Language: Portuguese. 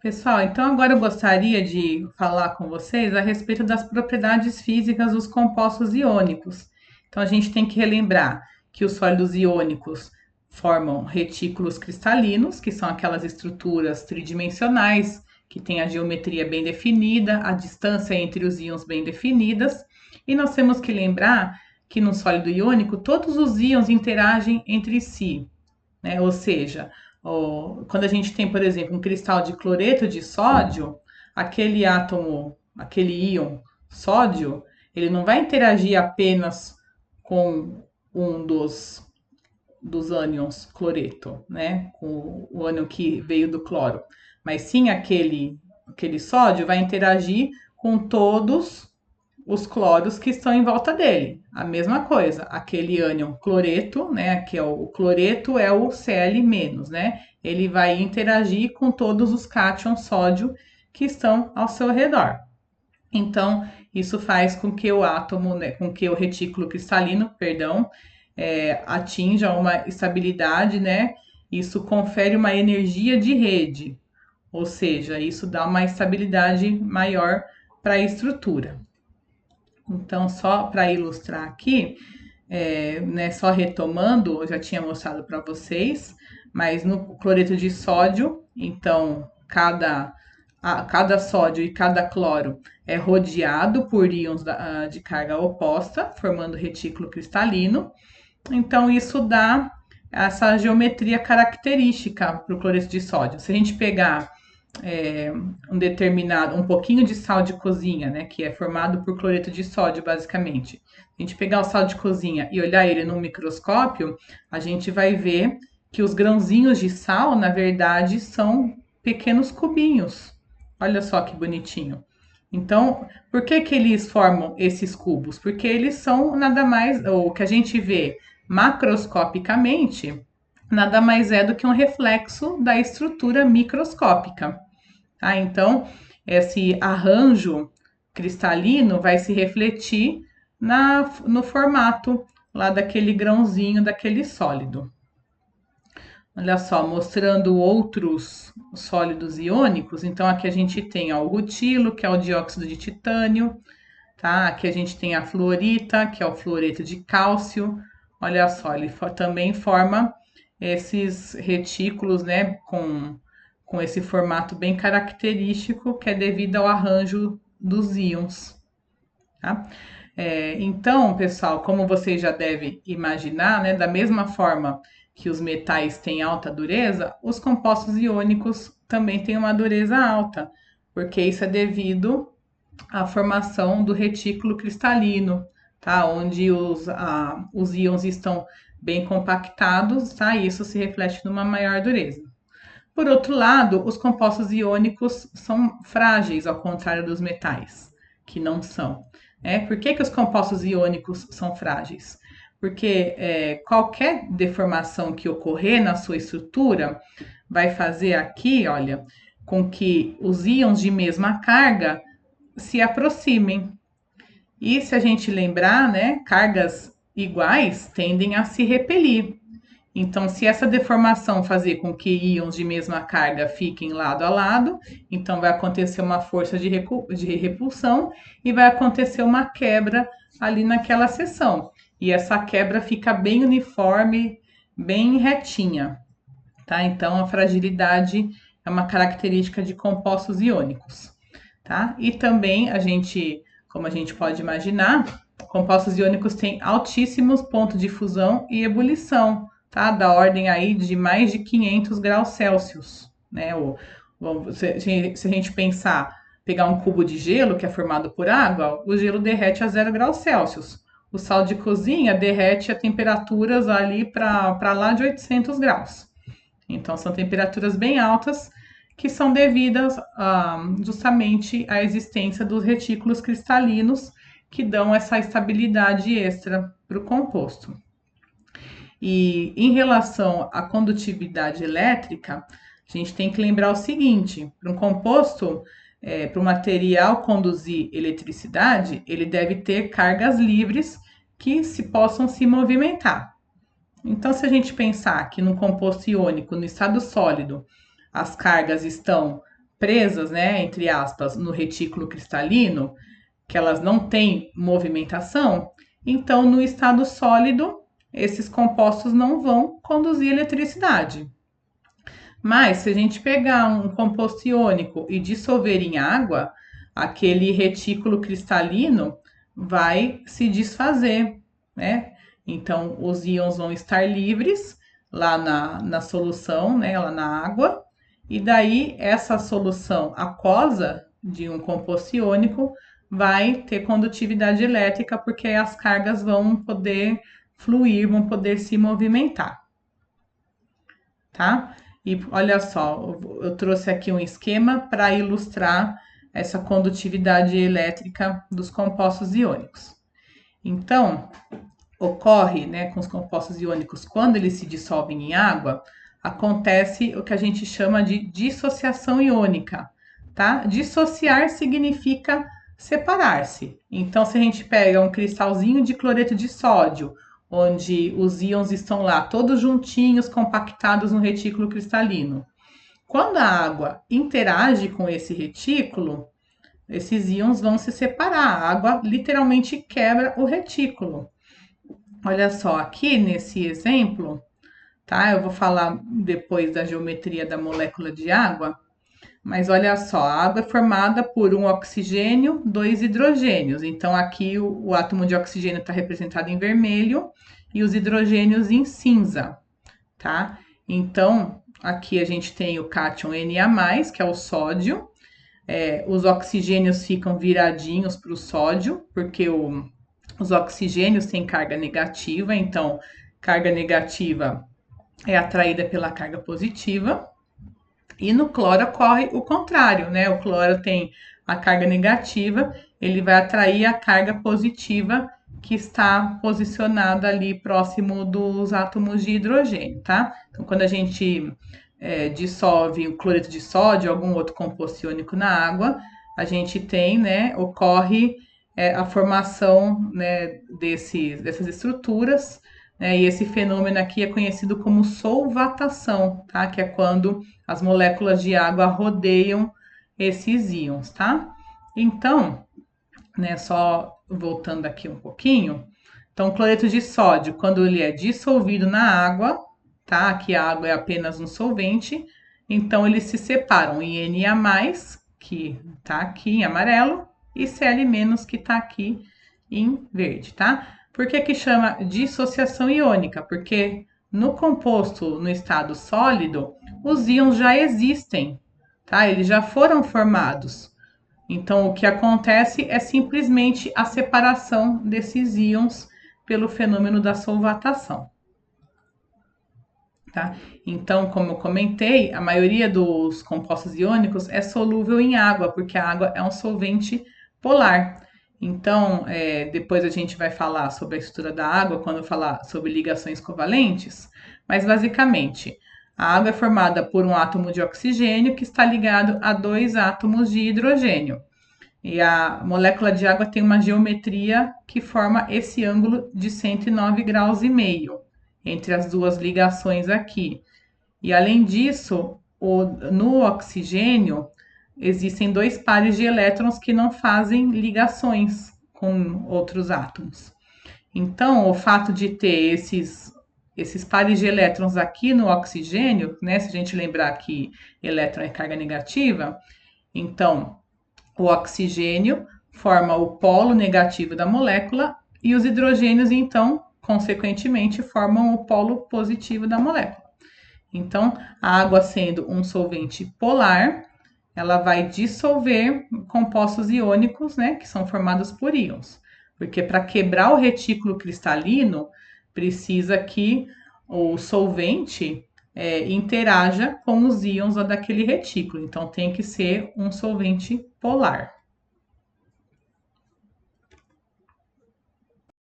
Pessoal, então agora eu gostaria de falar com vocês a respeito das propriedades físicas dos compostos iônicos. Então a gente tem que relembrar que os sólidos iônicos formam retículos cristalinos, que são aquelas estruturas tridimensionais que têm a geometria bem definida, a distância entre os íons bem definidas, e nós temos que lembrar que no sólido iônico todos os íons interagem entre si, né? Ou seja, quando a gente tem, por exemplo, um cristal de cloreto de sódio, aquele átomo, aquele íon sódio, ele não vai interagir apenas com um dos ânions cloreto, né? Com o ânion que veio do cloro, mas sim aquele sódio vai interagir com todos os cloros que estão em volta dele. A mesma coisa, aquele ânion cloreto, né, que é o cloreto é o Cl-, né? Ele vai interagir com todos os cátions sódio que estão ao seu redor. Então, isso faz com que o átomo, né, com que o retículo cristalino, perdão, atinja uma estabilidade, né? Isso confere uma energia de rede, ou seja, isso dá uma estabilidade maior para a estrutura. Então, só para ilustrar aqui, né, só retomando, eu já tinha mostrado para vocês, mas no cloreto de sódio, então cada sódio e cada cloro é rodeado por íons de carga oposta, formando retículo cristalino. Então, isso dá essa geometria característica para o cloreto de sódio. Se a gente pegar um pouquinho de sal de cozinha, né, que é formado por cloreto de sódio, basicamente. A gente pegar o sal de cozinha e olhar ele no microscópio, a gente vai ver que os grãozinhos de sal, na verdade, são pequenos cubinhos. Olha só que bonitinho. Então, por que que eles formam esses cubos? Porque eles são nada mais, ou o que a gente vê macroscopicamente, nada mais é do que um reflexo da estrutura microscópica. Tá? Então, esse arranjo cristalino vai se refletir no formato lá daquele grãozinho, daquele sólido. Olha só, mostrando outros sólidos iônicos. Então, aqui a gente tem ó, o rutilo, que é o dióxido de titânio. Tá? Aqui a gente tem a fluorita, que é o fluoreto de cálcio. Olha só, ele também forma esses retículos, né, com esse formato bem característico, que é devido ao arranjo dos íons. Tá? Então, pessoal, como vocês já devem imaginar, né, da mesma forma que os metais têm alta dureza, os compostos iônicos também têm uma dureza alta, porque isso é devido à formação do retículo cristalino, tá? Onde os íons estão bem compactados, tá? E isso se reflete numa maior dureza. Por outro lado, os compostos iônicos são frágeis, ao contrário dos metais, que não são. Por que os compostos iônicos são frágeis? Porque qualquer deformação que ocorrer na sua estrutura vai fazer aqui, olha, com que os íons de mesma carga se aproximem. E se a gente lembrar, né, cargas iguais tendem a se repelir. Então, se essa deformação fazer com que íons de mesma carga fiquem lado a lado, então vai acontecer uma força de repulsão e vai acontecer uma quebra ali naquela seção. E essa quebra fica bem uniforme, bem retinha, tá? Então, a fragilidade é uma característica de compostos iônicos, tá? E também como a gente pode imaginar, compostos iônicos têm altíssimos pontos de fusão e ebulição, tá? Da ordem aí de mais de 500 graus Celsius, né? Se a gente pegar um cubo de gelo que é formado por água, o gelo derrete a 0 graus Celsius. O sal de cozinha derrete a temperaturas ali para lá de 800 graus. Então, são temperaturas bem altas que são devidas justamente à existência dos retículos cristalinos que dão essa estabilidade extra para o composto. E em relação à condutividade elétrica, a gente tem que lembrar o seguinte: para um composto, para o material conduzir eletricidade, ele deve ter cargas livres que possam se movimentar. Então, se a gente pensar que no composto iônico, no estado sólido, as cargas estão presas, né, entre aspas, no retículo cristalino, que elas não têm movimentação, então no estado sólido, esses compostos não vão conduzir eletricidade. Mas se a gente pegar um composto iônico e dissolver em água, aquele retículo cristalino vai se desfazer, né? Então os íons vão estar livres lá na solução, né? Lá na água, e daí essa solução aquosa de um composto iônico vai ter condutividade elétrica, porque as cargas vão poder fluir, vão poder se movimentar, tá? E olha só, eu trouxe aqui um esquema para ilustrar essa condutividade elétrica dos compostos iônicos. Então, ocorre, né, com os compostos iônicos, quando eles se dissolvem em água, acontece o que a gente chama de dissociação iônica, tá? Dissociar significa separar-se. Então, se a gente pega um cristalzinho de cloreto de sódio, onde os íons estão lá todos juntinhos, compactados no retículo cristalino. Quando a água interage com esse retículo, esses íons vão se separar. A água literalmente quebra o retículo. Olha só, aqui nesse exemplo, tá? Eu vou falar depois da geometria da molécula de água, mas olha só, a água é formada por um oxigênio, dois hidrogênios. Então, aqui o átomo de oxigênio está representado em vermelho e os hidrogênios em cinza, tá? Então, aqui a gente tem o cátion Na+, que é o sódio. Os oxigênios ficam viradinhos para o sódio, porque os oxigênios têm carga negativa, então carga negativa é atraída pela carga positiva. E no cloro ocorre o contrário, né? O cloro tem a carga negativa, ele vai atrair a carga positiva que está posicionada ali próximo dos átomos de hidrogênio, tá? Então, quando a gente dissolve o cloreto de sódio, algum outro composto iônico na água, a gente tem, né, ocorre a formação, né, dessas estruturas, né, e esse fenômeno aqui é conhecido como solvatação, tá? Que é quando as moléculas de água rodeiam esses íons, tá? Então, né, só voltando aqui um pouquinho, então o cloreto de sódio, quando ele é dissolvido na água, tá? Aqui a água é apenas um solvente, então eles se separam em Na+, que tá aqui em amarelo, e Cl-, que tá aqui em verde, tá? Por que que chama dissociação iônica? Porque no composto, no estado sólido, os íons já existem, tá? Eles já foram formados. Então, o que acontece é simplesmente a separação desses íons pelo fenômeno da solvatação. Tá? Então, como eu comentei, a maioria dos compostos iônicos é solúvel em água, porque a água é um solvente polar. Então, depois a gente vai falar sobre a estrutura da água quando falar sobre ligações covalentes, mas basicamente, a água é formada por um átomo de oxigênio que está ligado a dois átomos de hidrogênio. E a molécula de água tem uma geometria que forma esse ângulo de 109 graus e meio entre as duas ligações aqui. E além disso, no oxigênio existem dois pares de elétrons que não fazem ligações com outros átomos. Então, o fato de ter esses pares de elétrons aqui no oxigênio, né? Se a gente lembrar que elétron é carga negativa, então o oxigênio forma o polo negativo da molécula e os hidrogênios, então, consequentemente, formam o polo positivo da molécula. Então, a água sendo um solvente polar, ela vai dissolver compostos iônicos, né, que são formados por íons. Porque para quebrar o retículo cristalino, precisa que o solvente interaja com os íons daquele retículo. Então, tem que ser um solvente polar.